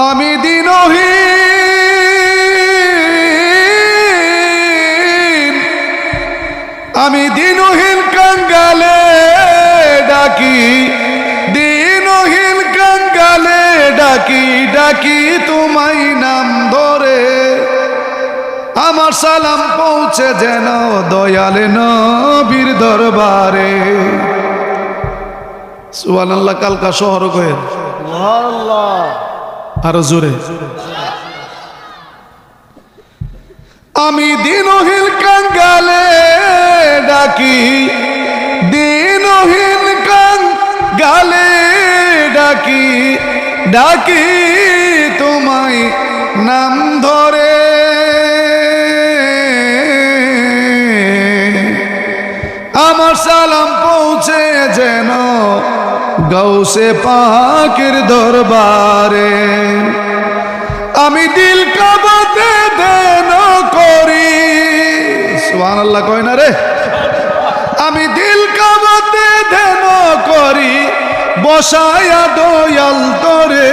আমি দিনহীন, আমি দিনহীন কাঙ্গালে ডাকি, দিনহীন কাঙ্গালে ডাকি, ডাকি তোমায় নাম ধরে। আমার সালাম পৌঁছে যেন দয়ালে নবীর দরবারে। সুবহানাল্লাহ। কালকা শহর কয়ে আরো জোরে। আমি দিনহীন কাঙ্গালে ডাকি, দিনহীন কাঙ্গালে ডাকি, ডাকি তোমায় নাম ধরে। আমার সালাম পৌঁছে যেন গৌসে পাকের দরবারে। আমি দিল কাবাতে দেন করি, সুবহানাল্লাহ কয় না রে। আমি দিল কাবাতে দেন করি, বসায়া দয়াল তোরে।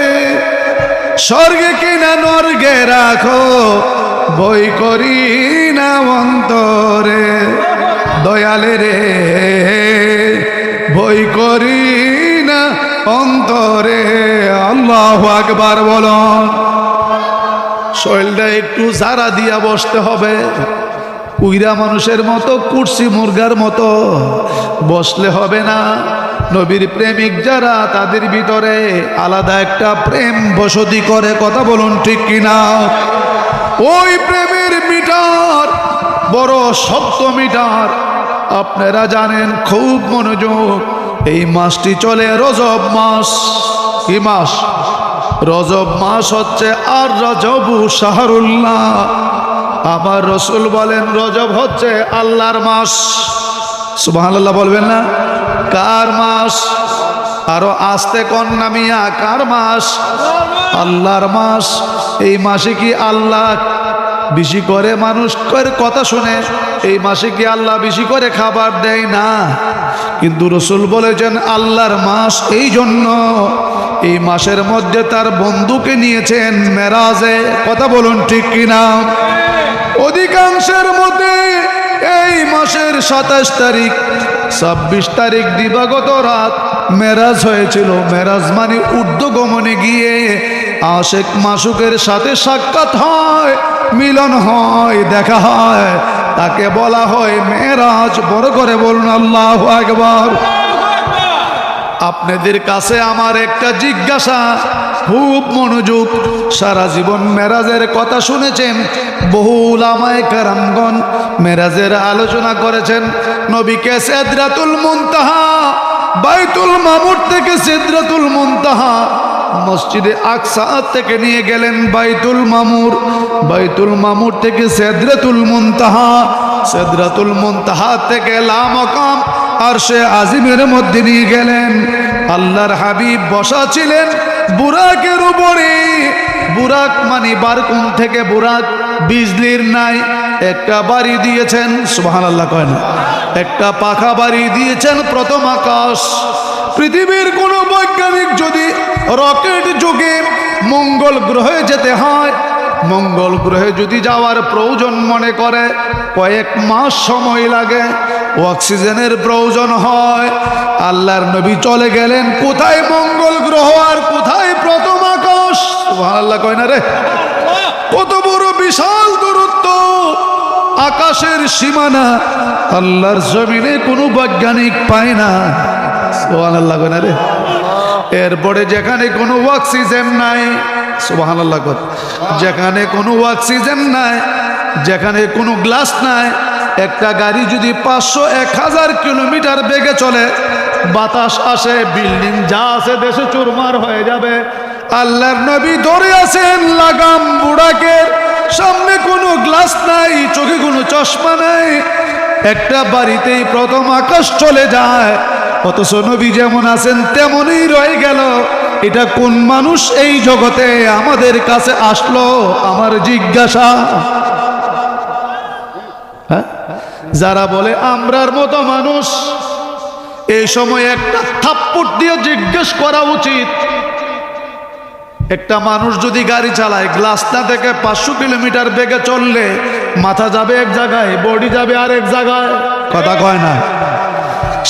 স্বর্গে কিনা নর্গে রাখো, বই করি না অন্তরে। দয়ালে রে বই করি না অন্তরে। আল্লাহু আকবার বলুন। শরীরটা একটু জারা দিয়া বসতে হবে। উইরা মানুষের মতো, কুরসি মুরগার মতো বসলে হবে না। নবীর প্রেমিক যারা, তাদের ভিতরে আলাদা একটা প্রেম বসতি করে। কথা বলুন ঠিক কিনা? ওই প্রেমের মিটার বড় শক্ত মিটার। আপনারা জানেন, খুব মনোযোগ। এই মাসটি চলে রজব মাস। কি মাস? রজব মাস হচ্ছে আর রজবু শাহরুল্লাহ। আমার রসুল বলেন রজব হচ্ছে আল্লাহর মাস। সুবহানাল্লাহ বলবেন না? কার মাস? আরো আস্তে কন্যা মিয়া, কার মাস? আল্লাহর মাস। এই মাসে কি আল্লাহ বেশি করে মানুষের কথা শুনে? এই মাসে কি আল্লাহ বেশি করে খাবার দেয় না? কিন্তু রসুল বলেছেন আল্লাহর মাস এই জন্য এই মাসের মধ্যে তার বন্ধুকে নিয়েছেন মেরাজে। কথা বলুন ঠিক কিনা? অধিকাংশের মধ্যে এই মাসের 27 তারিখ 26 তারিখ দিবাগত রাত মেরাজ হয়েছিল। মেরাজ মানে ঊর্ধ্বগমনে গিয়ে আশেক মাসুকের সাথে সাক্ষাৎ হয়, মিলন হয়, দেখা হয়, তাকে বলা হয় মেরাজ। বড় করে বলুন আল্লাহু আকবার। আপনাদের কাছে আমার একটা জিজ্ঞাসা, খুব মনোযোগ। সারা জীবন মেরাজের কথা শুনেছেন, বহু উলামায়ে কেরামগণ মেরাজের আলোচনা করেছেন। নবীকে সিদরাতুল মুনতাহা, বাইতুল মামুর থেকে সিদরাতুল মুনতাহা, মসজিদে আকসা থেকে নিয়ে গেলেন বাইতুল মামুর, বাইতুল মামুর থেকে সিদরাতুল মুনতাহা, সিদরাতুল মুনতাহা থেকে লা মাকাম আরশে আজিমের মধ্যে নিয়ে গেলেন। আল্লাহর হাবিব বসা ছিলেন বুরাকের উপরে। বুরাক মানে বারকুন থেকে বুরাক, বিজলির নাই, একটা বাড়ি দিয়েছেন। সুবহানাল্লাহ কয় না? একটা পাখা বাড়ি দিয়েছেন প্রথম আকাশ। পৃথিবীর কোন বৈজ্ঞানিক যদি রকেট যোগে মঙ্গল গ্রহে যেতে হয়, মঙ্গল গ্রহে যদি যাওয়ার প্রয়োজন মনে করে, কয়েক মাস সময় লাগে, অক্সিজেনের প্রয়োজন হয়। আল্লাহর নবী চলে গেলেন কোথায়? মঙ্গল গ্রহ আর কোথায় প্রথম আকাশ। সুবহানাল্লাহ কয় না রে? কত বড় বিশাল দূরত্ব, আকাশের সীমানা আল্লাহর জমিনে কোনো বৈজ্ঞানিক পায় না। সুবহানাল্লাহ কয় না রে? এরপরে যেখানে কোনো অক্সিজেন নাই, সুবহানাল্লাহ কয়, যেখানে কোনো অক্সিজেন নাই, যেখানে কোনো গ্লাস নাই, একটা গাড়ি যদি 500-1000 কিলোমিটার বেগে চলে, বাতাস আসে, বিল্ডিং যা আছে দেশে চুরমার হয়ে যাবে। আল্লাহর নবী ধরে আছেন লাগাম বুড়াকের সামনে, কোনো গ্লাস নাই, চোখে কোনো চশমা নাই, একটা বাড়িতেই প্রথম আকাশ চলে যায়। অথচ নবী যেমন আছেন তেমনই রয়ে গেল। এটা কোন মানুষ এই জগতে আমাদের কাছে আসলো? আমার জিজ্ঞাসা। হ্যাঁ, যারা বলে আমরার মতো মানুষ, এই সময় একটা থাপ্পড় দিয়ে জিজ্ঞেস করা উচিত, একটা মানুষ যদি গাড়ি চালায় গ্লাসটা থেকে 500 কিলোমিটার বেগে চললে মাথা যাবে এক জায়গায়, বডি যাবে আরেক জায়গায়, কথা কয় না?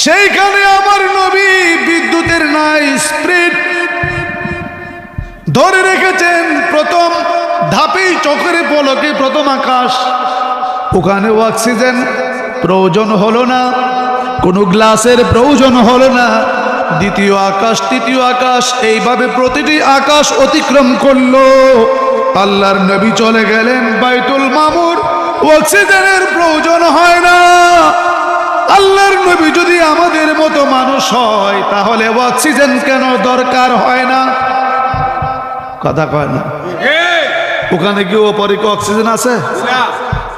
সেইখানে আমার নবী বিদ্যুতের নাই স্পিড ধরে রেখেছেন। প্রথম ধাপেই চোখের পলকে প্রথম আকাশ, ওখানে অক্সিজেন প্রয়োজন হলো না, কোনো গ্লাসের প্রয়োজন হলো না। দ্বিতীয় আকাশ, তৃতীয় আকাশ, এইভাবে প্রতিটি আকাশ অতিক্রম করলো। আল্লাহর নবী চলে গেলেন বাইতুল মামুর, অক্সিজেনের প্রয়োজন হয় না। আল্লাহর নবী যদি আমাদের মতো মানুষ হয় তাহলে অক্সিজেন কেন দরকার হয় না? কথা কয় না? ওখানে কি ওপরে অক্সিজেন আছে?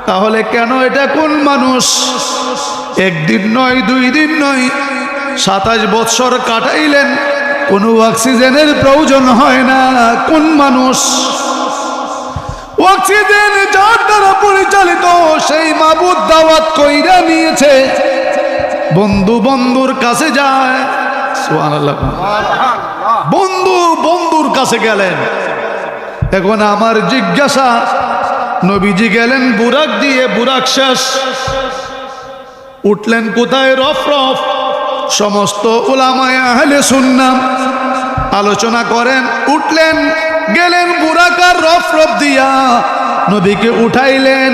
তাহলে কেন এটা কোন মানুষ? একদিন নয়, 2 দিন নয়, 27 বৎসর কাটাইলেন, কোনো অক্সিজেনের প্রয়োজন হয় না। কোন মানুষ? অক্সিজেন যার দ্বারা পরিচালিত সেই মাবুদ দাওয়াত কইরা নিয়েছে। বন্ধু বন্ধুর কাছে যায়, সুবহানাল্লাহ, বন্ধু বন্ধুর কাছে গেলেন। এখন আমার জিজ্ঞাসা, নবীজি গেলেন বুরাক দিয়ে, বুরাক শেষ, উঠলেন কোথায়? রফ রফ। সমস্ত উলামায়ে আহলে সুন্নাহ আলোচনা করেন, উঠলেন গেলেন বুরাকার রফ রফ দিয়া, নবীকে উঠাইলেন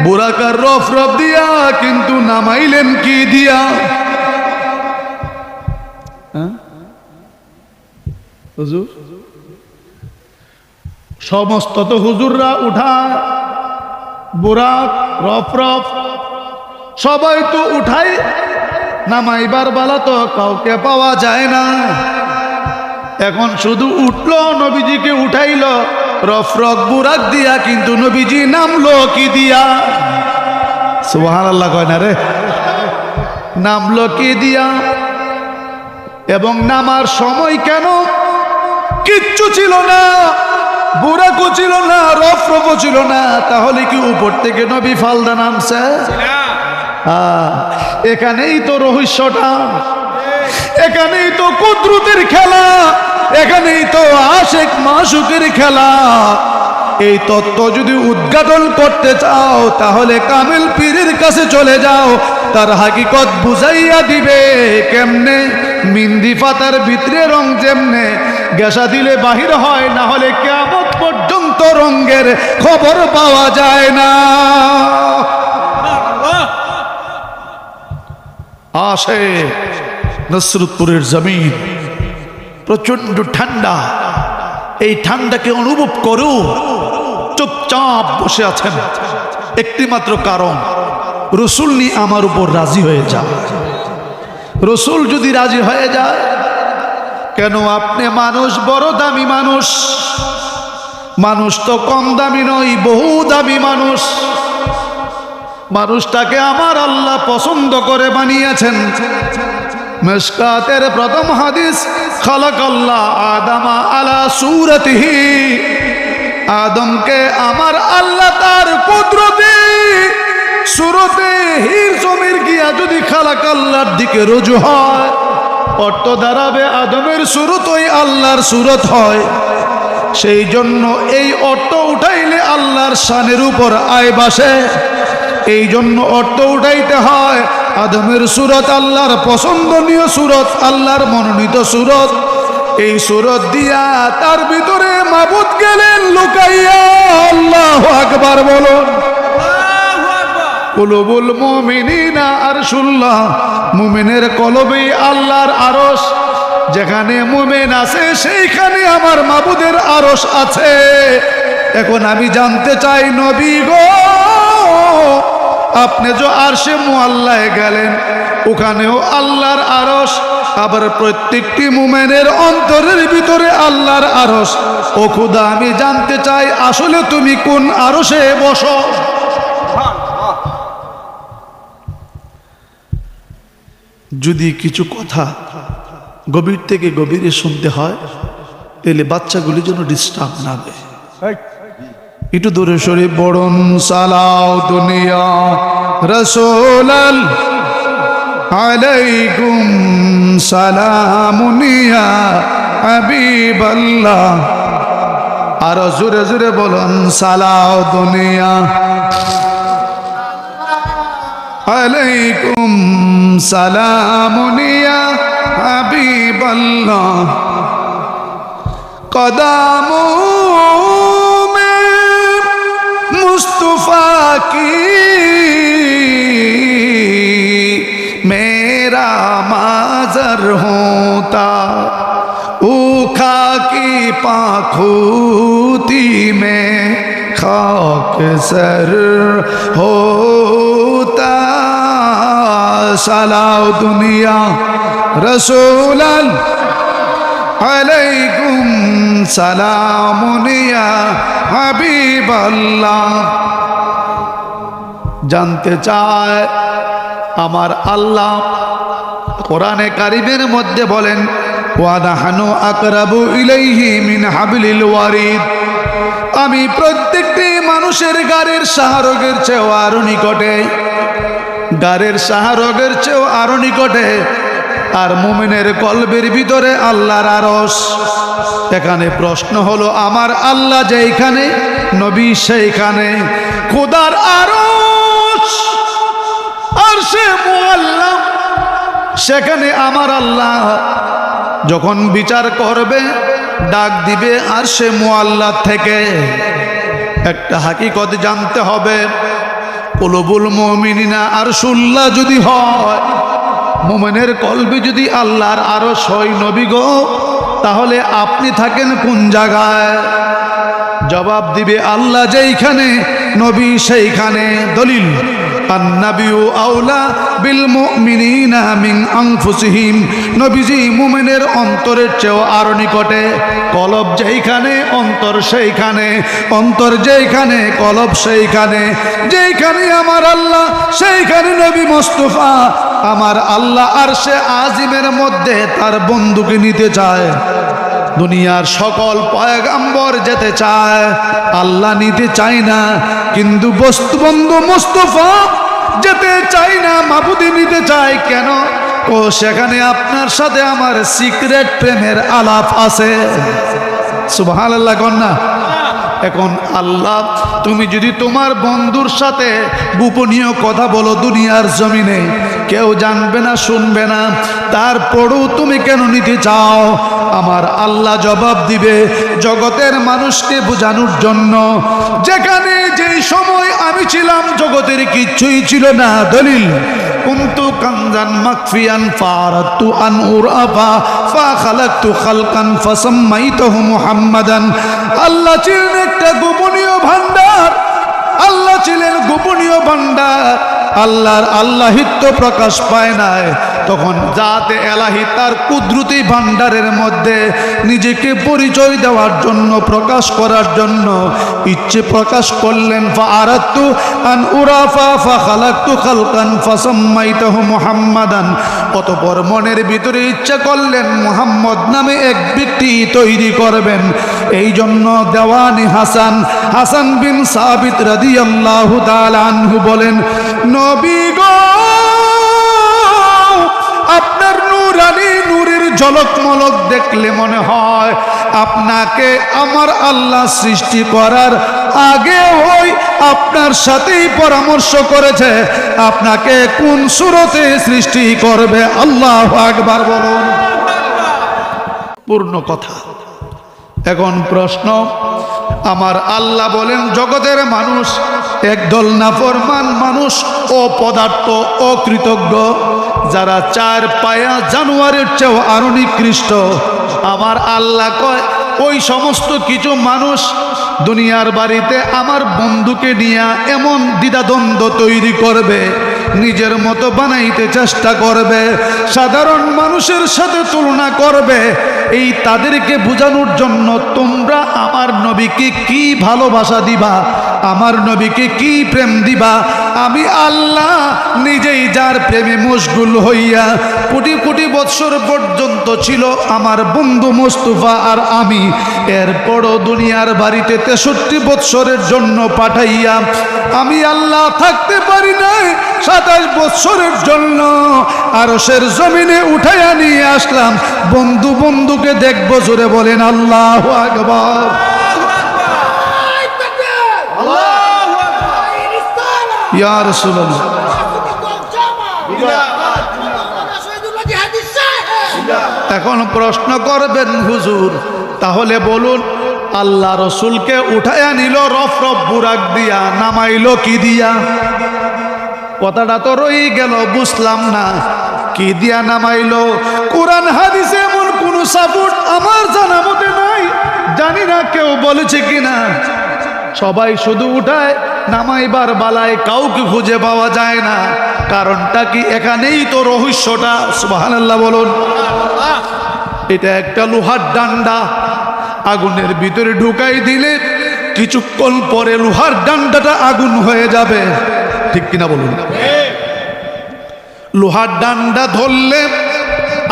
বুরাকার রফ রফ দিয়া, কিন্তু নামাইলেন কি দিয়া? হুজুর, সমস্ত তো হুজুররা উঠায়, বুরাক রফ রফ সবাই তো উঠাই, নামাইবার বেলা তো কাউকে পাওয়া যায় না। এখন শুধু উঠলো, নবীজিকে উঠাইল রফ রফ বুরাক দিয়া, কিন্তু নবীজি নামলো কি দিয়া? সুবহানাল্লাহ কয় না রে? নামলো কি দিয়া? এবং নামার সময় কেন? কিচ্ছু ছিল না, বুরাকও ছিল না, রফ রফও ছিল না। তাহলে কি উপর থেকে নবী ফালদা নামছে? এখানেই তো রহস্যটা, এখানেই তো কুদরতের খেলা, এখানেই তো আশিক মাশুকের খেলা। এই তত্ত্ব যদি উদ্ঘাটন করতে চাও তাহলে কামিল পীরের কাছে চলে যাও, তার হাকিকত বুঝাইয়া দিবে। কেমনে? মিন্দি পাতার ভিতরে রং যেমনে গেসা দিলে বাহির হয়, না হলে কিয়ামত পর্যন্ত রঙের খবর পাওয়া যায় না। আসে নসরতপুরের জমিন প্রচন্ড ঠান্ডা, এই ঠান্ডাকে অনুভব করো, চুপচাপ বসে আছেন। একটি মাত্র কারণ, রসুল নি আমার উপর রাজি হয়ে যায়। রসুল যদি রাজি হয়ে যায়, কেন? আপনি মানুষ, বড় দামি মানুষ, মানুষ তো কম দামি নয়, বহু দামি মানুষ। মানুষটাকে আমার আল্লাহ পছন্দ করে বানিয়েছেন। মিশকাতের প্রথম হাদিস, খালাকাল্লাহ আদামা আলা সূরাতিহি, আদমকে আমার আল্লাহ তার কুদরতে সূরতে হির জমির গিয়া যদি খালাকাল্লাহর দিকে রুজু হয়, অর্থ দাঁড়াবে আদমের সূরতই আল্লাহর সূরত হয়। সেই জন্য এই অর্থ উঠাইলে আল্লাহর শানের উপর আয় বাসে। এই জন্য অর্থ উঠাইতে হয় আদমের সূরত আল্লাহর পছন্দনীয় সূরত, আল্লাহর মনোনীত সূরত। এই সূরত দিয়া তার ভিতরে মাবুদ গেলেন লুকাইয়া। আল্লাহু আকবার বলুন। কুলুবুল মুমিনিনা আরশুল্লাহ, মুমিনের কলবে আল্লাহর আরশ। যেখানে মুমিন আছে সেইখানে আমার মাবুদের আরশ আছে। এখন আমি জানতে চাই, নবী গো, আপনি যে আরশে মুআল্লায় গেলেন, ওখানেও আল্লাহর আরশ, আবার প্রত্যেকটি মুমিনের অন্তরের ভিতরে আল্লাহর আরশ। ও খুদা, আমি জানতে চাই আসলে তুমি কোন আরশে বসো? যদি কিছু কথা গভীর থেকে গভীরে শুনতে হয়, তাহলে বাচ্চাগুলি যেন ডিস্টার্ব না দেয়। একটু দূরে সরে বড়ন সালাও দুনিয়া রাসূলাল আলাইকুম সালামুনিয়া হাবিবাল্লাহ আর জোরে জোরে বলুন সালাও দুনিয়া আলাইকুম সালামুনিয়া হাবিবাল্লাহ কদামো মে মুস্তফা কি मेरा माजर होता उखा की पाखूती में खाक सर होता सलाओ दुनिया रसूल अलैकुम सलामुनिया हबीब अल्लाह जानते चाय আমার আল্লাহ কোরআনে কারিমের মধ্যে বলেন ওয়া নাহনু আকরাবু ইলাইহি মিন হাবলিল ওয়ারিদ আমি প্রত্যেকটি মানুষের গাড়ির সাহারগের চেয়েও আরো নিকটে গাড়ির সাহারগের চেয়েও আরো নিকটে আর মুমিনের কলবের ভিতরে আল্লাহর আরশ এখানে প্রশ্ন হলো আমার আল্লাহ যেখানে নবী সেইখানে খোদার আরশ আরশে মুআল্লা সেখানে আমার আল্লাহ যখন বিচার করবে ডাক দিবে আরশে মুআল্লা থেকে একটা হাকিকত জানতে হবে কুলুবুল মুমিনিনা আরশুল্লাহ যদি হয় মুমিনের কলবে যদি আল্লাহর আরশ হয় নবী গো তাহলে আপনি থাকেন কোন জায়গায় জবাব দিবে আল্লাহ যেইখানে নবী সেইখানে দলিল النبي أولى بالمؤمنين من أنفسهم নবীজি মুমিনের অন্তরের চেয়েও আরো নিকটে কলব যেইখানে অন্তর সেইখানে অন্তর যেইখানে কলব সেইখানে যেইখানে আমার আল্লাহ সেইখানে নবী মুস্তাফা আমার আল্লাহ আরশে আজিমের মধ্যে তার বন্ধুকে নিতে চায় দুনিয়ার সকল পয়গম্বর যেতে চায় আল্লাহ নিতে চায় না কিন্তু বন্ধু মুস্তাফা যেতে চায় না মাবুদি নিতে চায় কেন ও সেখানে আপনার সাথে আমার সিক্রেট প্রেমের আলাপ আছে সুবহানাল্লাহ কন্যা এখন আল্লাহ তুমি যদি তোমার বন্ধুর সাথে গোপনীয় কথা বলো দুনিয়ার জমিনে কেউ জানবে না শুনবে না তারপরও তুমি কেন নিতে চাও আমার আল্লাহ জবাব দিবে জগতের মানুষকে বোঝানোর জন্য যেখানে যেই সময় আমি ছিলাম জগতের কিচ্ছুই ছিল না দলিল কুনতু কানজান মাকফিয়ান ফারাতু আন উরাফা ফাখালাকতু খালকান ফাসাম্মাইতুহু মুহাম্মাদান আল্লাহ ছিলেন একটা গোপনীয় ভান্ডার আল্লাহ ছিলেন গোপনীয় ভান্ডার আল্লাহর আল্লাহিত্ব প্রকাশ পায় নাই তখন জাতে এলাহি তার কুদরতি ভান্ডারের মধ্যে নিজেকে পরিচয় দেওয়ার জন্য প্রকাশ করার জন্য ইচ্ছে প্রকাশ করলেন ফাআরাতু আন উরাফা ফাখালাকতু খালকান ফাসাম্মাইতুহু মুহাম্মাদান অতঃপর মনের ভিতরে ইচ্ছা করলেন মুহাম্মদ নামে এক ব্যক্তি তৈরি করবেন এই জন্য দেওয়ানি হাসান বিন সাবিত রাদিয়াল্লাহু তাআলা আনহু বলেন নবী গো আপনার নূরানি নূরের ঝলক মলক দেখলে মনে হয় আপনাকে আমার আল্লাহ সৃষ্টি করার আগে ওই আপনার সাথেই পরামর্শ করেছে আপনাকে কোন সূরতে সৃষ্টি করবে আল্লাহু আকবার বলুন পূর্ণ কথা এখন প্রশ্ন আমার আল্লাহ বলেন জগতের মানুষ একদল নাফরমান মানুষ ও পদার্থ অকৃতজ্ঞ যারা চার পায়া জানোয়ারের চেয়েও আরো নিকৃষ্ট আমার আল্লাহ কয় ওই সমস্ত কিছু মানুষ দুনিয়ার বাড়িতে আমার বন্ধুকে নিয়ে এমন দ্বিধাদ্বন্দ্ব তৈরি করবে নিজের মতো বানাইতে চেষ্টা করবে সাধারণ মানুষের সাথে তুলনা করবে এই তাদেরকে বোঝানোর জন্য তোমরা আমার নবীকে কি ভালোবাসা দিবা আমার নবীকে কি প্রেম দিবা আমি আল্লাহ নিজেই যার প্রেমে মশগুল হইয়া কোটি কোটি বৎসর পর্যন্ত ছিল আমার বন্ধু মুস্তাফা আর আমি এরপরও দুনিয়ার বাড়িতে 63 বৎসরের জন্য পাঠাইয়া আমি আল্লাহ থাকতে পারি নাই 27 বৎসরের জন্য আরশের জমিনে উঠাইয়া নিয়ে আসলাম বন্ধুকে দেখবো জোরে বলেন আল্লাহু আকবার ইয়া রাসূলুল্লাহ। এখন প্রশ্ন করবেন হুজুর, তাহলে বলুন আল্লাহ রসুলকে উঠায়া নিল রফ রফ বুরাক দিয়া, নামাইলো কি দিয়া? কথাটা তো রই গেল, বুঝলাম না কি দিয়া নামাইলো। কোরআন হাদিসে এমন কোন সাপোর্ট আমার জানা মতে নাই, জানি না কেউ বলেছে কিনা। সবাই শুধু উঠায়, নামাইবার বালায় কাউকে খুঁজে পাওয়া যায় না। কারণটা কি? এখানেই তো রহস্যটা। সুবহানাল্লাহ বলুন। এটা একটা লোহার ডান্ডা, আগুনের ভিতরে ঢুকাই দিলে কিছুক্ষণ পরে লোহার ডান্ডাটা আগুন হয়ে যাবে, ঠিক কিনা বলুন? লোহার ডান্ডা ধরলে,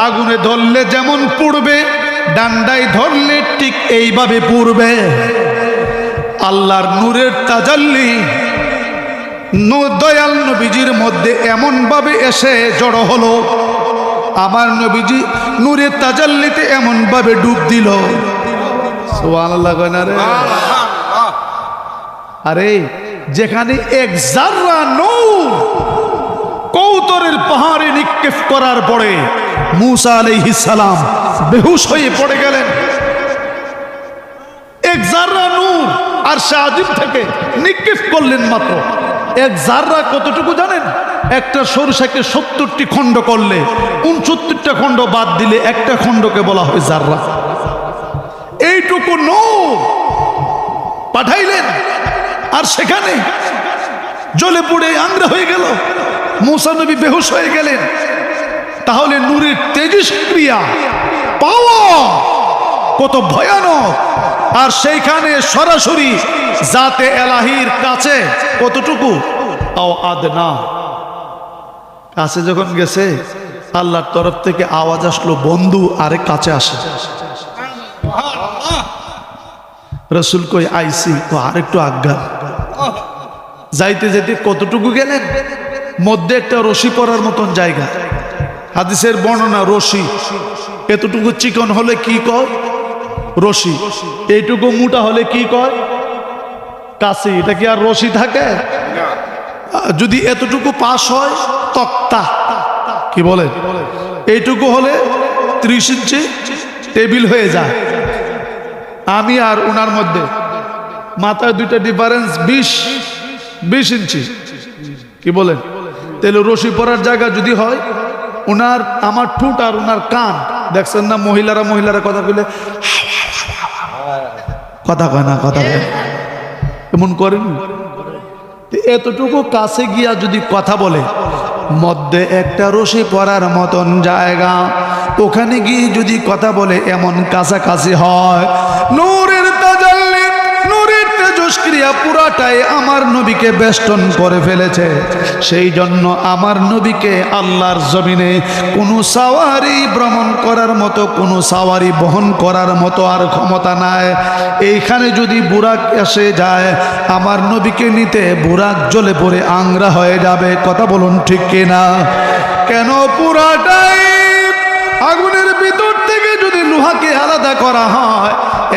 আগুনে ধরলে যেমন পুড়বে, ডান্ডায় ধরলে ঠিক এইভাবে পুড়বে। আল্লাহর নূরের তাজাল্লি দয়াল নবীজির মধ্যে এমন ভাবে এসে জড়ো হলো, আমার নবীজি নূরের তাজাল্লিতে এমন ভাবে ডুব দিল। সুবহানাল্লাহ কয় না রে? আরে যেখানে এক জাররা নূর কৌতরের পাহাড়ে নিক্ষেপ করার পরে মূসা আলাইহিস সালাম বেহুশ হয়ে পড়ে গেলেন। এক জাররা নূর আর শাহজিব থেকে নিক্ষেপ করলেন মাত্র। এক জাররা কতটুকু জানেন? একটা সরিষাকে 70টি খণ্ড করলে 69টা খণ্ড বাদ দিলে একটা খণ্ডকে বলা হয় জাররা। এইটুকু নূর পাঠাইলেন, আর সেখানে জ্বলে পুড়ে আংরা হয়ে গেল। মূসা নবী বেহুশ হয়ে গেলেন। তাহলে নূরের তেজস্ক্রিয়া পাওয়া কত ভয়ানক! আর সেইখানে সরাসরি জাতে এলাহির কাছে কতটুকু? আও আদনা, কাছে যখন গেছে আল্লাহর তরফ থেকে আওয়াজ আসলো, বন্ধু আরে কাছে আসে। রসুল কই আইসি, ও আরেকটু আজ্ঞা। যাইতে যেতে কতটুকু গেলেন? মধ্যে একটা রশি পরার মতন জায়গা, হাদিসের বর্ণনা রশি। এতটুকু চিকন হলে কি কয়? রশি। এইটুকু মোটা হলে কি কয়? কাছে। এটা কি আর রশি থাকে? যদি এতটুকু পাশ হয় তক্তা, কি বলে? এইটুকু হলে 30 ইঞ্চি টেবিল হয়ে যায়। আমি আর উনার মধ্যে মাথায় দুইটা ডিফারেন্স 20 ইঞ্চি, কি বলেন? তাহলে রশি পরার জায়গা যদি হয়, উনার আমার ঠোঁট আর উনার কান, দেখছেন না মহিলারা কথা কইলে কথা কয় না, কথা কয় এমন করেন। এতটুকু কাছে গিয়া যদি কথা বলে, মধ্যে একটা রশি পরার মতন জায়গা, ওখানে গিয়ে যদি কথা বলে এমন কাছাকাছি হয়, নূরের তাজাল্লি, নূরের তেজস্ক্রিয়া পুরাটাই আমার নবীকে বেষ্টন করে ফেলেছে। সেই জন্য আমার নবীকে আল্লাহর জমিনে কোনো সাওয়ারি ভ্রমণ করার মতো, কোনো সাওয়ারি বহন করার মতো আর ক্ষমতা নাই। এইখানে যদি বুরাক এসে যায়, আমার নবীকে নিতে বুরাক জ্বলে পড়ে আংরা হয়ে যাবে। কথা বলুন ঠিক কিনা? কেন? পুরাটাই আগুনের ভিতর থেকে যদি লোহাকে আলাদা করা হয়,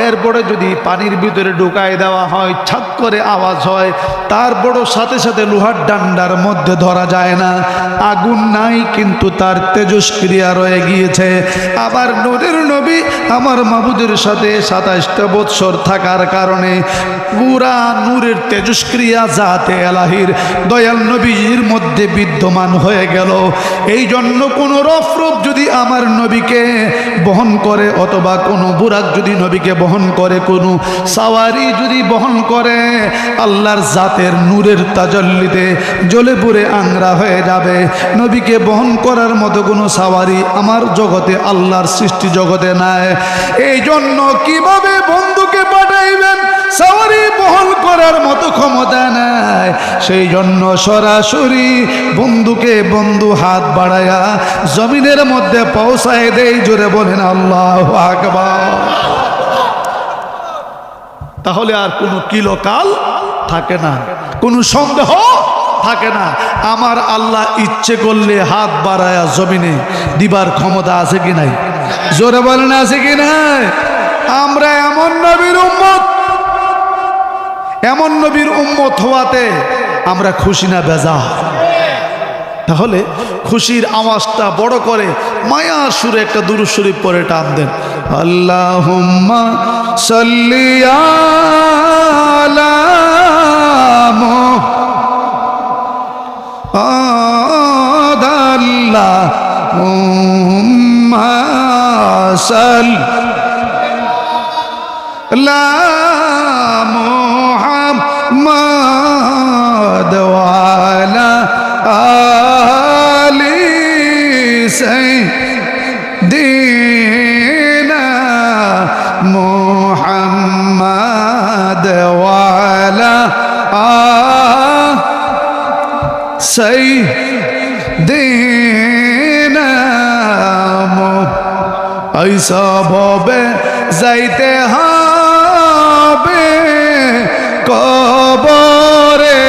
এরপরে যদি পানির ভিতরে ঢুকায় দেওয়া হয়, ছাপ করে আওয়াজ হয়, তারপরও সাথে সাথে লোহার ডান্ডার মধ্যে ধরা যায় না। আগুন নাই, কিন্তু তার তেজস্ক্রিয়া রয়ে গিয়েছে। আবার নূরের নবী আমার মাবুদের সাথে 27টা বৎসর থাকার কারণে পুরা নূরের তেজস্ক্রিয়া জাতে এলাহির দয়াল নবীর মধ্যে বিদ্যমান হয়ে গেল। এই জন্য কোনো রফ যদি আমার নবীকে বহন করে, অথবা কোনো বুরাক যদি নবীকে বহন করে, কোনো সাওয়ারি যদি বহন করে, আল্লাহর জাতের নূরের তাজাল্লিতে জ্বলে পুড়ে আংরা হয়ে যাবে। নবীকে বহন করার মতো কোনো সাওয়ারি আমার জগতে, আল্লাহর সৃষ্টি জগতে নাই। এই জন্য কিভাবে বন্ধুকে পাঠাইবেন? সাওয়ারি বহন করার মতো ক্ষমতা নাই। সেই জন্য সরাসরি বন্ধুকে বন্ধু হাত বাড়ায়া জমিনের মধ্যে পৌঁছায় দেই। জোরে বলেন আল্লাহু আকবার। তাহলে আর কোনো কিলোকাল থাকে না, কোনো সন্দেহ থাকে না। আমার আল্লাহ ইচ্ছে করলে হাত বাড়ায়া জমিনে দিবার ক্ষমতা আছে কি নাই? জোরে বলেন আছে কি নাই? আমরা এমন নবীর উম্মত হওয়াতে আমরা খুশি না বেজা? তাহলে খুশির আওয়াজটা বড় করে মায়ার সুরে একটা দুরূদ শরীফ পরে টান দেন। আল্লাহুম্মা সাল্লি আলা মুহাম্মাদ আল্লাহুম্মা সাল্লি আলা মুহাম্মাদ ওয়া আলা سيدنا محمد وعلى سيدنا ऐसा भवे যাইতে হবে কবরে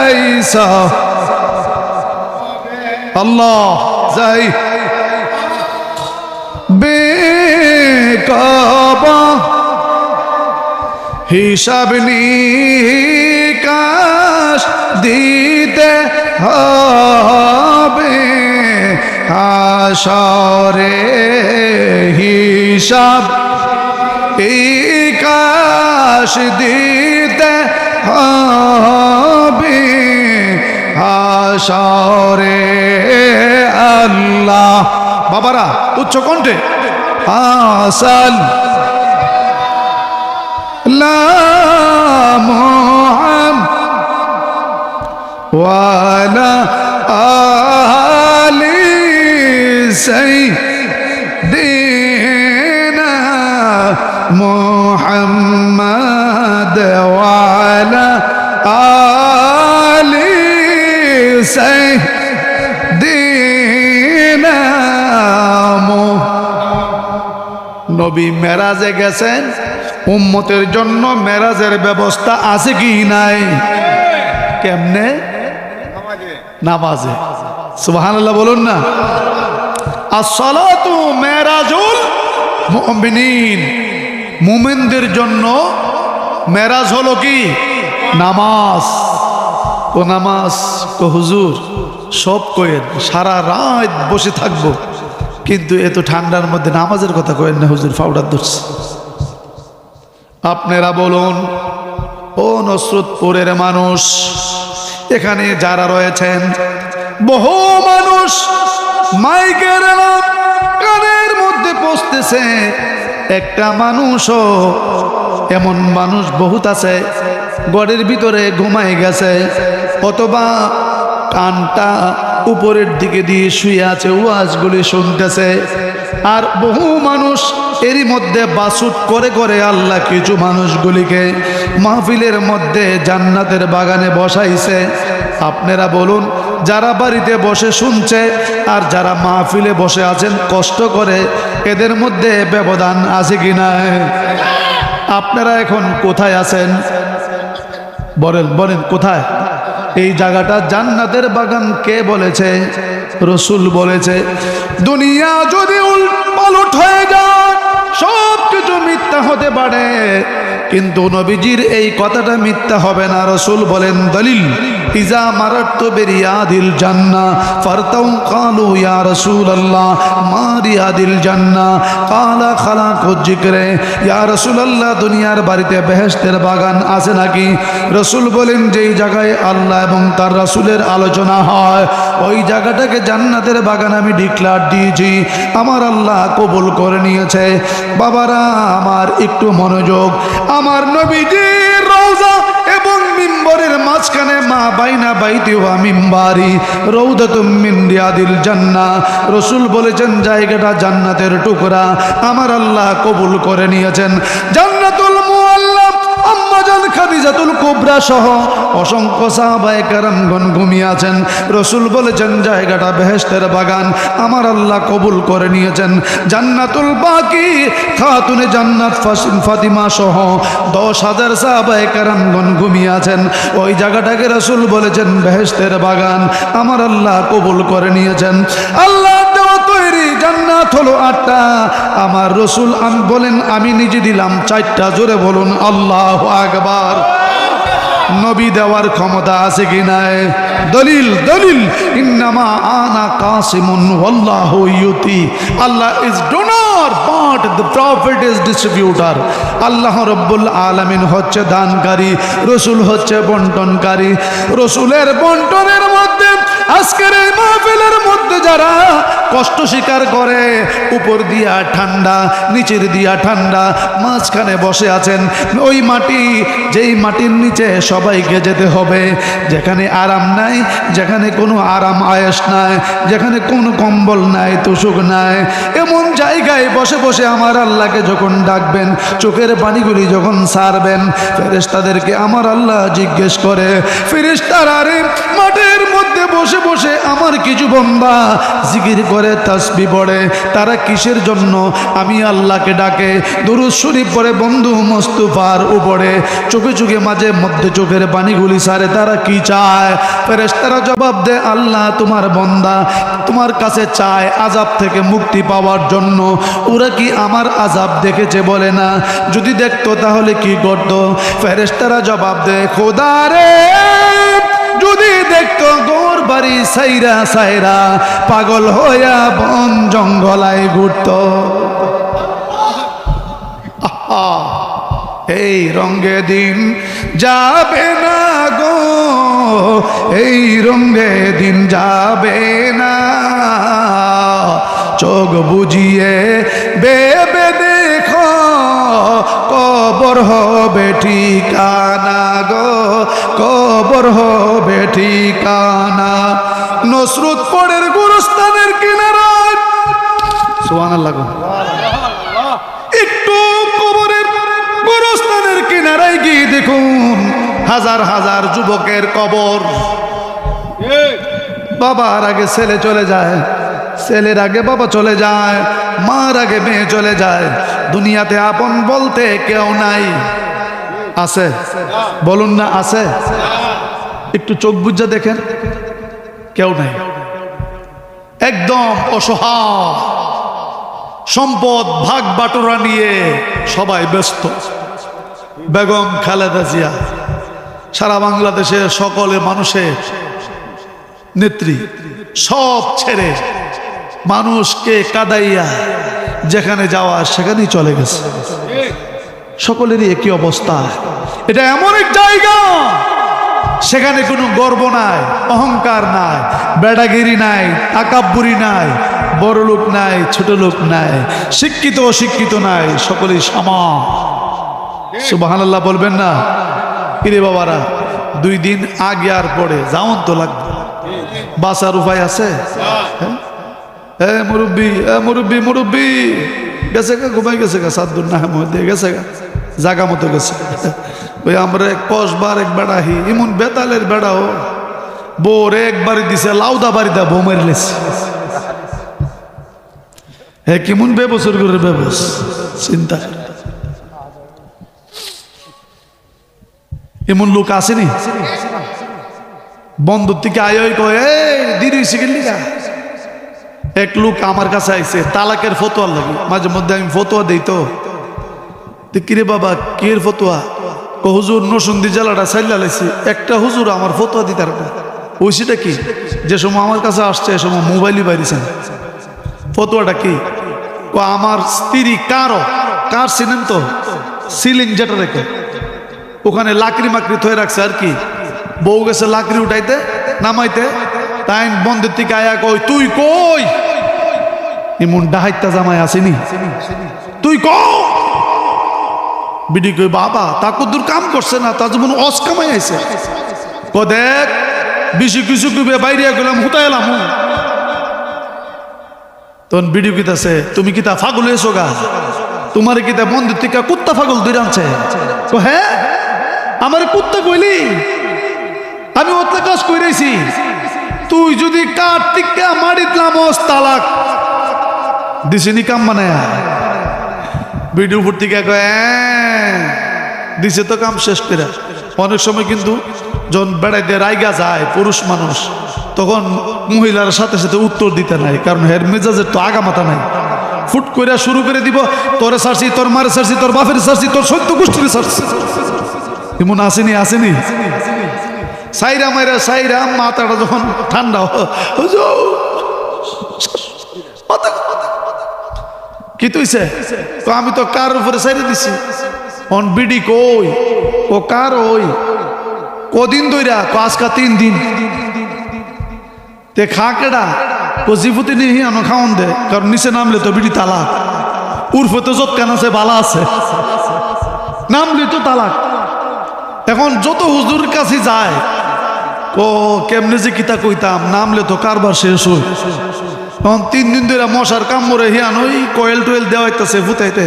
ऐसा আল্লাহ যাই বেকাবা হিসাব নিকাশ দিতে হবে হাশরে হিসাব নিকাশ দিতে হবে হাশরে আল্লাহ। বাবারা উচ্চ কণ্ঠে আসল লা মুহাম্মাদ ওয়ালা আলি সাইয়্যিদিনা মুহাম্মাদ ওয়ালা আলি সাইয়্যিদিনা। নবী মেরাজে গেছেন, উম্মতের জন্য মেরাজের ব্যবস্থা আছে কি নাই? কেমনে? নামাজে। সুবহানাল্লাহ বলুন না। আসসালাতু মেরাজুল মুমিনিন, মুমিনদের জন্য মেরাজ হলো কি? নামাজ। ও নামাজ কো হুজুর সব কয়েন, সারা রাত বসে থাকবো, কিন্তু এত ঠান্ডার মধ্যে নামাজের কথা কয়েন না হুজুর, পাউডার ধরছে। আপনারা বলুন, ও নসরতপুরের মানুষ, এখানে যারা রয়েছেন বহু মানুষ মাইকের কানের মধ্যে পৌঁছতেছে, একটা মানুষও এমন মানুষ বহুত আছে ঘরের ভিতরে ঘুমাই গেছে, অথবা কানটা উপরের দিকে দিয়ে শুয়ে আছে, ওয়াজগুলি শুনতেছে। আর বহু মানুষ এরই মধ্যে বাসুট করে করে আল্লাহ কিছু মানুষগুলিকে মাহফিলের মধ্যে জান্নাতের বাগানে বসাইছে। আপনারা বলুন, যারা বাড়িতে বসে শুনছে আর যারা মাহফিলে বসে আছেন কষ্ট করে, এদের মধ্যে ব্যবধান আছে কি না? আপনারা এখন কোথায় আছেন? বলেন বলেন, কোথায়? এই জায়গাটা জান্নাতের বাগান কে বলেছে? রসুল বলেছে। দুনিয়া যদি উলট হয়ে যায় সব কিছু মিথ্যা হতে পারে, কিন্তু নবীজির এই কথাটা মিথ্যা হবে না। রসুল বলেন, দলিল ইজা মারাতু বিরিয়াদিল জান্নাহ ফারতাউ ক্বালু ইয়া রাসূলুল্লাহ মা রিয়াদিল জান্নাহ ক্বালা খালাকুজ যিকরে। ইয়া রাসূলুল্লাহ, দুনিয়ার বাড়িতে বেহেশতের বাগান আছে নাকি? রসুল বলেন, যেই জায়গায় আল্লাহ এবং তার রাসূলের আলোচনা হয় ওই জায়গাটাকে জান্নাতের বাগান আমি ডিক্লার দিয়েছি, আমার আল্লাহ কবুল করে নিয়েছে। বাবারা আমার একটু মনোযোগ, আমার নবীজির রওজা এবং মিম্বরের মাঝখানে মা বাইনা বাইতি ওয়া মিম্বারি রওদাতুম মিন রিয়াদিল জান্নাহ। রসুল বলেছেন জায়গাটা জান্নাতের টুকরা, আমার আল্লাহ কবুল করে নিয়েছেন। জান্নাতুল মুআল্লা আম্মাজান খাদিজাতুল কুবরা সহ অসংখ্য সাহাবায়ে কেরামগণ ঘুমিয়ে আছেন। রসুল বলেছেন জায়গাটা বেহেশতের বাগান, আমার আল্লাহ কবুল করে নিয়েছেন। জান্নাতুল বাকি খাতুনে জান্নাত ফাতিমা সহ 10,000 সাহাবায়ে কেরামগণ ঘুমিয়ে আছেন। ওই জায়গাটাকে রসুল বলেছেন বেহেশতের বাগান, আমার আল্লাহ কবুল করে নিয়েছেন। আল্লাহ দেওয়া তৈরি জান্নাত হলো 8টা, আমার রসুল বলেন আমি নিজে দিলাম 4টা। জোরে বলুন আল্লাহু আকবার। নবী দেওয়ার ক্ষমতা আছে কি নাই? দলিল দলিল, ইন্নামা আনা কাসিমুন ওয়াল্লাহু ইউতি, আল্লাহ is donor but the prophet is distributor. আল্লাহ রব্বুল আলামিন হচ্ছে দানকারী, রসুল হচ্ছে বন্টনকারী। রসুলের বন্টনের মধ্যে আজকের এই মাহফিলের মধ্যে যারা কষ্ট স্বীকার করে, উপর দিয়া ঠান্ডা নিচের দিয়া ঠান্ডা, মাঝখানে বসে আছেন ওই মাটি, যেই মাটির নিচে সবাইকে যেতে হবে, যেখানে আরাম নাই, যেখানে কোনো আরাম আয়েশ নাই, যেখানে কোনো কম্বল নাই, তোষক নাই, এমন জায়গায় বসে বসে আমার আল্লাহকে যখন ডাকবেন, চোখের পানিগুলি যখন ছাড়বেন, ফেরেশতাদেরকে আমার আল্লাহ জিজ্ঞেস করে, ফেরেশতারা রে মাঠের মধ্যে বসে বসে আমার কিছু বান্দা জিকির করে, তাসবিহ পড়ে, তারা কিসের জন্য আমি আল্লাহকে ডাকে, দুরূদ শরীফ পড়ে বন্ধু মুস্তাফার উপরে, চোখে চোখে মাঝে মধ্যে চোখের পানিগুলি ছাড়ে, তারা কি চায়? ফেরেশতারা জবাব দেয়, আল্লাহ তোমার বান্দা তোমার কাছে চায় আযাব থেকে মুক্তি পাওয়ার জন্য। ওরা কি আমার আযাব দেখেছে? বলে না। যদি দেখতো তাহলে কি করতো? ফেরেশতারা জবাব দেয়, খোদা রে যদি দেখতো গোর বাড়ি সাইরা সাইরা পাগল হইয়া বন জঙ্গলায় ঘুরতো। এই রঙে দিন যাবে না গো, এই রঙে দিন যাবে না, চোখ বুঝিয়ে বেবে দেখো কবর হবে ঠিকানা গো, কবর হবে ঠিকানা। নসরুতপুরের গুরুস্থানের কিনারায়, সুবহানাল্লাহ, একটু কবরের গুরুস্থানের কিনারায় গিয়ে দেখুন হাজার হাজার যুবকের কবর। বাবার আগে ছেলে চলে যায়, ছেলের আগে বাবা চলে যায়, মার আগে মেয়ে চলে যায়, দুনিয়াতে আপন বলতে কেউ নাই। আছে? বলুন না আছে? একটু চোখ বুঝা দেখেন, কেউ নাই, একদম অসহায়। সম্পদ ভাগ বাটোরা নিয়ে সবাই ব্যস্ত। বেগম খালেদা জিয়া সারা বাংলাদেশের সকলে মানুষের নেত্রী, সব ছেড়ে মানুষকে কাদাইয়া যেখানে যাওয়া সেখানেই চলে গেছে। সকলেরই একই অবস্থা। এটা এমন এক জায়গা, সেখানে কোনো গর্ব নাই, অহংকার নাই, বেড়াগিরি নাই, তাকাব্বুরি নাই, বড় লোক নাই, ছোট লোক নাই, শিক্ষিত অশিক্ষিত নাই, সকলেই সমান। সুবহানাল্লাহ বলবেন না? কিরে বাবারা, 2 দিন আগে আর পরে যাওন তো লাগবে, বাঁচার উপায় আছে? মুরব্বী, মুরব্বী, মুরব্বী গেছে গা, ঘুমাই গেছে গা, সাদ্দুর না মধ্যে গেছে গা, জাগা মতো গেছে। ওই আমরা কসবার এক বেড়াহি, এমন বেতালের বেড়াও বোর একবারই দিছে লাউদা বাড়িদা বউ মারিলেছে। হ্যাঁ, কেমন বেবসর করে বেবস, চিন্তা। এমন লোক আসেনি? বন্ধুর থেকে আয় কয়ে দিদি শিখেলি গা। এক লোক আমার কাছে আইছে তালাকের ফতোয়ার লাগে, মাঝে মধ্যে আমি ফতোয়া দিই। তো কিরে বাবা কে ফতোয়া? হুজুর নসুন্দি জেলাটা চাইলা লাইছি, একটা হুজুর আমার ফতোয়া দিতে পারবে। ওইটা কি? যে সময় আমার কাছে আসছে এ সময় মোবাইলই বাইরেছেন। ফতোয়াটা কি? আমার স্ত্রী কার চিনেন তো, সিলিং যেটা রেখে ওখানে লাকড়ি মাকড়ি থয়ে রাখছে আর কি, বউ গেছে লাকড়ি উঠাইতে নামাইতে, তাই বন্ধের থেকে আয়া কই, তুই কই? এমন ডাহাইতা জামাই আসেনি, তুই কই? বিডি কই, বাবা তা কদ্দুর কাম করছে না, তা যেমন অস কামাই আইছে। দেখ বেশি কিছু ডুবে বাইরে গেলাম, হুতাই এলাম। তখন বিডি কিতাছে, তুমি কিতা ফাগল হয়েছো গা? তোমার কিতা মন্দির থেকে কুত্তা ফাগল ধরে আনছে? হ্যাঁ, আমার কুত্তা কইলি? আমি অত কাজ কইরাইছি। তুই যদি কার্তিকা মারিত নামস তালাক দিছিনি কাম বানায়। ভিডিও উপর থেকে দিছে তো কাম শেষ করে। অনেক সময় কিন্তু যখন বেড়াইতে রাইগা যায় পুরুষ মানুষ, তখন মহিলার সাথে সাথে উত্তর দিতে নাই, কারণ হের মেজাজের তো আগা মাথা নাই। ফুট করে শুরু করে দিব, তোরে সারছি, তোর মারে সারছি, তোর বাপের সারছি, তোর সত্য গোষ্ঠীর সারছি। এমন আসেনি আসেনি সাইরা মাইরা সাইরা মাথাটা যখন ঠান্ডা কি তুইছে তো আমি তো কার উপরে সাইরে দিছি অন বিডি কই ও কার ওই কদিন ধইরা আজকা 3 দিন তে খা কেডা ও জিবুতি নিহি আনো খাওন দে কারণ নিচে নামলে তো বিডি তালাক উর্ফে তো যত কেন আছে বালা আছে নামলে তো তালাক এখন যত হুজুর কাছে যায় ও কেমনে যে কিতা কইতাম নামলে তো কারবার শেষ হই তখন 3 দিন ধরে মশার কামড়ে হিয়ান ওই কয়েল টয়েল দেওয়াইতেছে ফুটাইতে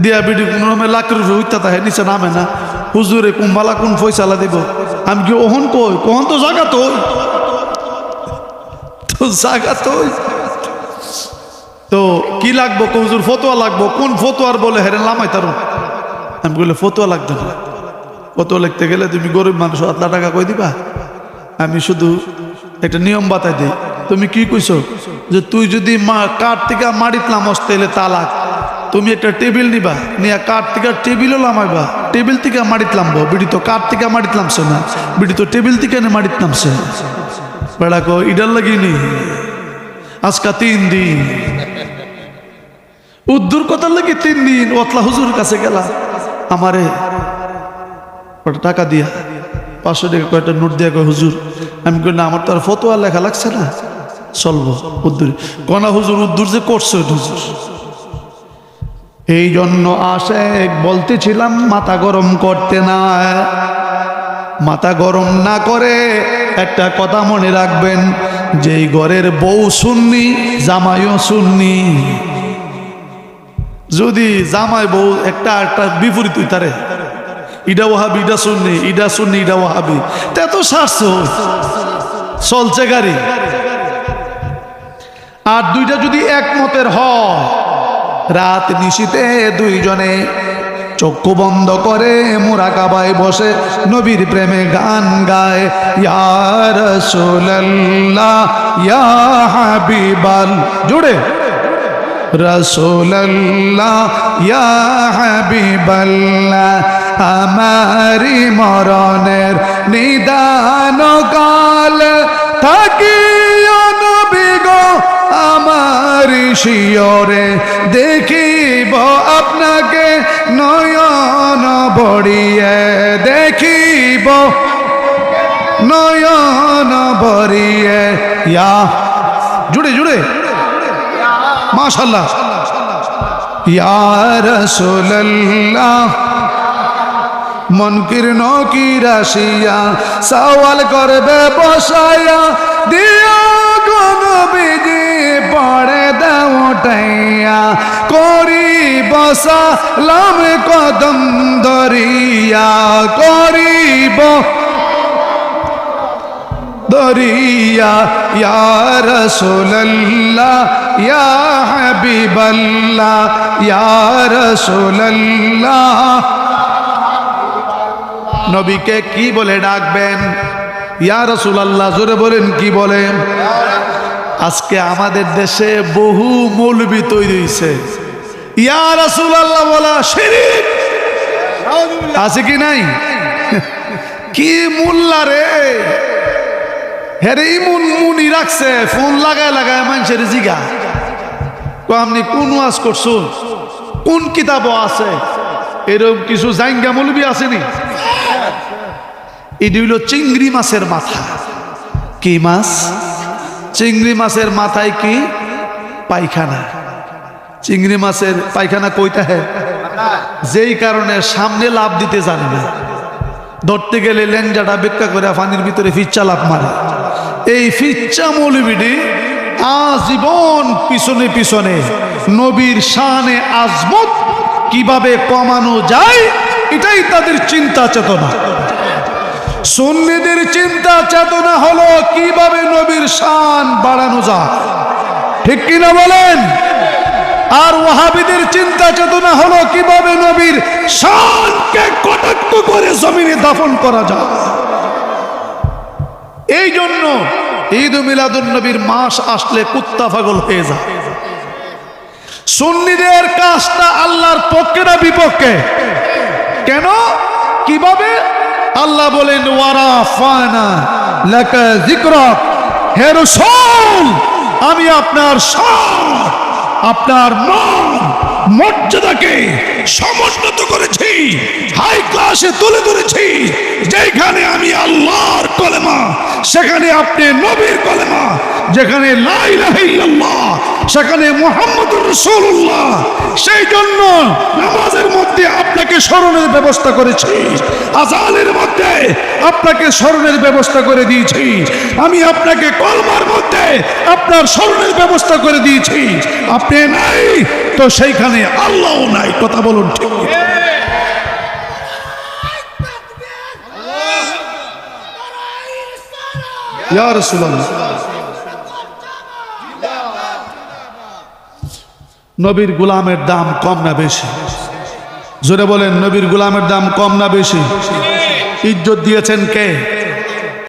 দিয়া বিডি কোনো রকমের লাকড়ি উঠতে থাকে নিচে নামে না হুজুরে কুম্বালা কোন ফয়সালা দিব আমি কি ওহন কই কখন তো জায়গা তো জায়গা তো কি লাগবো হুজুর ফতোয়া লাগবো কোন ফতোয়ার বলে হেরেন লামাই তার আমি বলে ফতোয়া লাগবে না ফতোয়া লিখতে গেলে তুমি গরিব মানুষ 1,000,000 টাকা কই দিবা আমি শুধু একটা নিয়ম বাতাই দিই তুমি কি কইছো যে তুই যদি কাঠ থেকে মারিতলাম তাহলে তালাক তুমি একটা টেবিল নিবা নিয়ে কাঠ থেকে টেবিলও লামাইবা টেবিল থেকে মারিতলামবো বিডি তো কাঠ থেকে মারিতলামছে না বিডি তো টেবিল থেকে মারিতলামছে বেড়া কো ইডার লাগিনি আজকা 3 দিন উদ্দুর কথার লাগি 3 দিন ওতলা হুজুর কাছে গেলা আমারে কত টাকা দিয়া 500 টাকা কয়টা নোট দিয়া কয় হুজুর আমি কই না আমার তো আর ফতোয়া লেখা লাগছে না চলবো উদ্দুর কোনা হুজুর উদ্দুর যে করছে হুজুর এই জন্য আশেক বলতেছিলাম মাথা গরম করতে না মাথা গরম না করে একটা কথা মনে রাখবেন যেই ঘরের বউ সুন্নি জামাইও সুন্নি যদি জামাই বউ একটা বিপরীত হইতারে ইডা ওয়াহাবি ইডা সুন্নি ইডা সুন্নি ইডা ওয়াহাবি তে তো শাস্ত্র চলছে গাড়ি আর দুইটা যদি একমতের হয় রাত নিশীতে দুইজনে চক্ষু বন্ধ করে মুরাকাবায় বসে নবীর প্রেমে গান গায় ইয়া রাসূলুল্লাহ ইয়া হাবিবাল জুড়ে রাসূলুল্লাহ ইয়া হাবিবাল্লাহ আমারি মরণের নিদান কাল থাকি নবী গো আমার শিয়রে দেখিব আপনাকে নয়ন বড়িয়ে দেখিব নয়ন বড়িয়ে ইয়া জুড়ে জুড়ে মাশাআল্লাহ ইয়া রাসূলুল্লাহ মনকির নকির আসিয়া সওয়াল করবে বসায়া দিয়া নবীজি পড়ে দাও উঠাইয়া করিব সালাম কদম ধরিয়া করিব ধরিয়া ইয়া রাসূলুল্লাহ ইয়া হাবিবাল্লাহ ইয়া রাসূলুল্লাহ নবীকে কি বলে ডাকবেন ইয়া রাসূলুল্লাহ জোরে বলেন কি বলেন আজকে আমাদের দেশে বহু মৌলবি তৈরি হয়েছে ইয়া রাসূলুল্লাহ বলা শিরক আছে কি নাই কি মোল্লা রে হেরে ইমুন মুনি রাখছে ফোন লাগায় লাগায় মানুষের জিগা তো আপনি কোন ওয়াজ করছুন কোন কিতাবও আছে এরকম কিছু জাইঙ্গা মৌলবি আসেনি এটি হইল চিংড়ি মাছের মাথা কি মাছ চিংড়ি মাছের মাথায় কি পায়খানা চিংড়ি মাছের পায়খানা কইতা হে যেই কারণে সামনে লাভ দিতে জানে না ধরতে গেলে লেঞ্জাটা বেক্কা করে পানির ভিতরে ফিচ্চা লাভ মারে এই ফিচ্চা মৌলবিটি আজীবন পিছনে পিছনে নবীর শানে আজমত কিভাবে কমানো যায় এটাই তাদের চিন্তা চেতনা সুন্নিদের চিন্তা চেতনা হলো কিভাবে নবীর শান বাড়ানো যায় ঠিক কিনা বলেন আর ওয়াহাবিদের চিন্তা চেতনা হলো কিভাবে নবীর শানকে কটাক্ষ করে জমিনে দাফন করা যায় এই জন্য ঈদ মিলাদুন নবীর মাস আসলে কুত্তা পাগল হয়ে যায় সুন্নিদের কাজটা আল্লাহর পক্ষে না বিপক্ষে কেন কিভাবে? আল্লাহ বলেন ওয়ারাফানা লাকা যিকরাক, হে রাসূল আমি আপনার শান, আপনার মান মর্যাদাকে সমুন্নত করেছি, হাই ক্লাসে তুলে ধরেছি। যেখানে আমি আল্লাহর কলেমা সেখানে আপনি নবীর কলেমা, যেখানে লা ইলাহা ইল্লাল্লাহ সেখানে মুহাম্মদুর রাসূলুল্লাহ। সেই জন্য নামাজের মধ্যে আপনাকে স্মরণের ব্যবস্থা করেছি, আযানের মধ্যে আপনাকে স্মরণের ব্যবস্থা করে দিয়েছি, আমি আপনাকে কলমার মধ্যে আপনার স্মরণের ব্যবস্থা করে দিয়েছি। আপনি নাই তো সেইখানে আল্লাহও নাই। কথা বলুন ঠিক? ইয়া রাসূলুল্লাহ, নবীর গোলামের দাম কম না বেশি? জোরে বলেন, নবীর গোলামের দাম কম না বেশি? ইজ্জত দিয়েছেন কে?